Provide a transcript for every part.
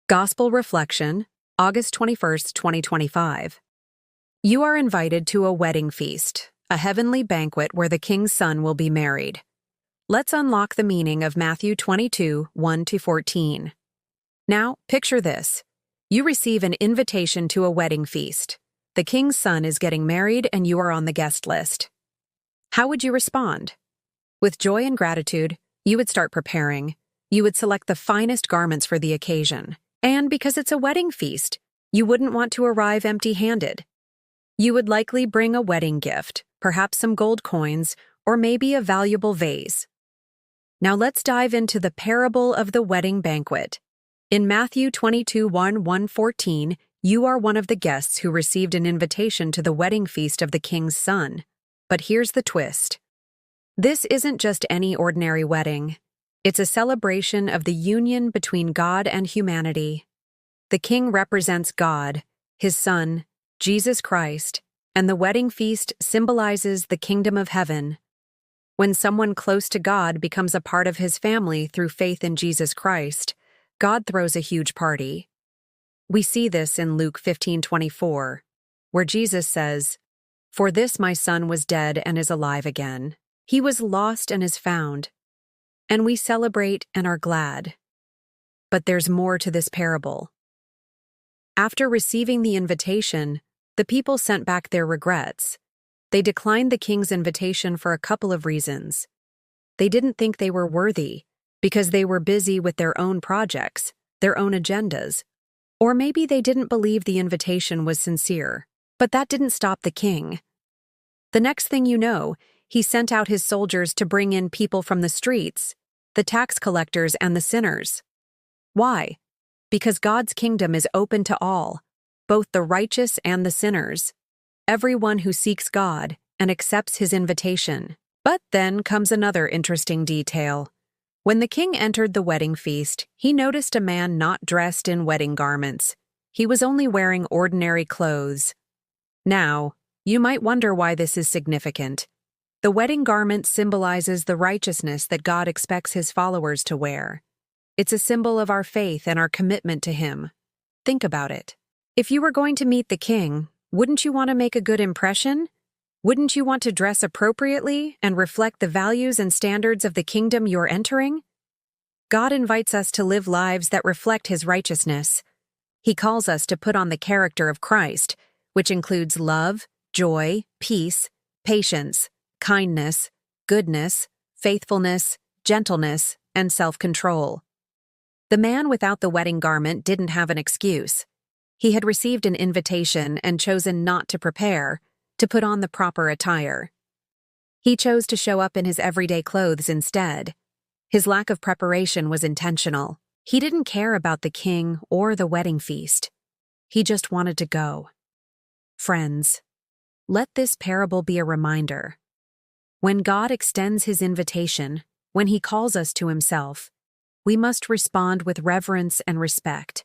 Gospel Reflection, August 21st, 2025. You are invited to a wedding feast, a heavenly banquet where the King's Son will be married. Let's unlock the meaning of Matthew 22, 1-14. Now, picture this. You receive an invitation to a wedding feast. The King's Son is getting married and you are on the guest list. How would you respond? With joy and gratitude, you would start preparing. You would select the finest garments for the occasion. And because it's a wedding feast, you wouldn't want to arrive empty-handed. You would likely bring a wedding gift, perhaps some gold coins, or maybe a valuable vase. Now let's dive into the parable of the wedding banquet. In Matthew 22, 1-14, you are one of the guests who received an invitation to the wedding feast of the King's Son. But here's the twist. This isn't just any ordinary wedding. It's a celebration of the union between God and humanity. The king represents God, his Son, Jesus Christ, and the wedding feast symbolizes the kingdom of heaven. When someone close to God becomes a part of his family through faith in Jesus Christ, God throws a huge party. We see this in Luke 15:24, where Jesus says, "For this my son was dead and is alive again. He was lost and is found." And we celebrate and are glad. But there's more to this parable. After receiving the invitation, the people sent back their regrets. They declined the king's invitation for a couple of reasons. They didn't think they were worthy because they were busy with their own projects, their own agendas, or maybe they didn't believe the invitation was sincere. But that didn't stop the king. The next thing you know, he sent out his soldiers to bring in people from the streets, the tax collectors and the sinners. Why? Because God's kingdom is open to all, both the righteous and the sinners, everyone who seeks God and accepts his invitation. But then comes another interesting detail. When the king entered the wedding feast, he noticed a man not dressed in wedding garments. He was only wearing ordinary clothes. Now, you might wonder why this is significant. The wedding garment symbolizes the righteousness that God expects his followers to wear. It's a symbol of our faith and our commitment to him. Think about it. If you were going to meet the king, wouldn't you want to make a good impression? Wouldn't you want to dress appropriately and reflect the values and standards of the kingdom you're entering? God invites us to live lives that reflect his righteousness. He calls us to put on the character of Christ, which includes love, joy, peace, patience, kindness, goodness, faithfulness, gentleness, and self-control. The man without the wedding garment didn't have an excuse. He had received an invitation and chosen not to prepare, to put on the proper attire. He chose to show up in his everyday clothes instead. His lack of preparation was intentional. He didn't care about the king or the wedding feast. He just wanted to go. Friends, let this parable be a reminder. When God extends his invitation, when he calls us to himself, we must respond with reverence and respect.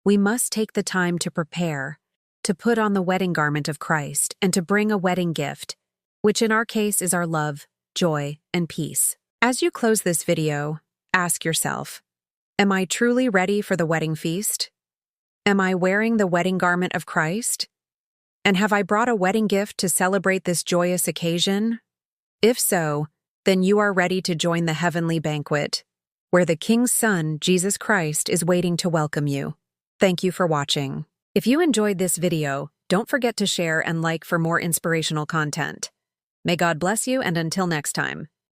We must take the time to prepare, to put on the wedding garment of Christ, and to bring a wedding gift, which in our case is our love, joy, and peace. As you close this video, ask yourself, am I truly ready for the wedding feast? Am I wearing the wedding garment of Christ? And have I brought a wedding gift to celebrate this joyous occasion? If so, then you are ready to join the heavenly banquet, where the King's Son, Jesus Christ, is waiting to welcome you. Thank you for watching. If you enjoyed this video, don't forget to share and like for more inspirational content. May God bless you, and until next time.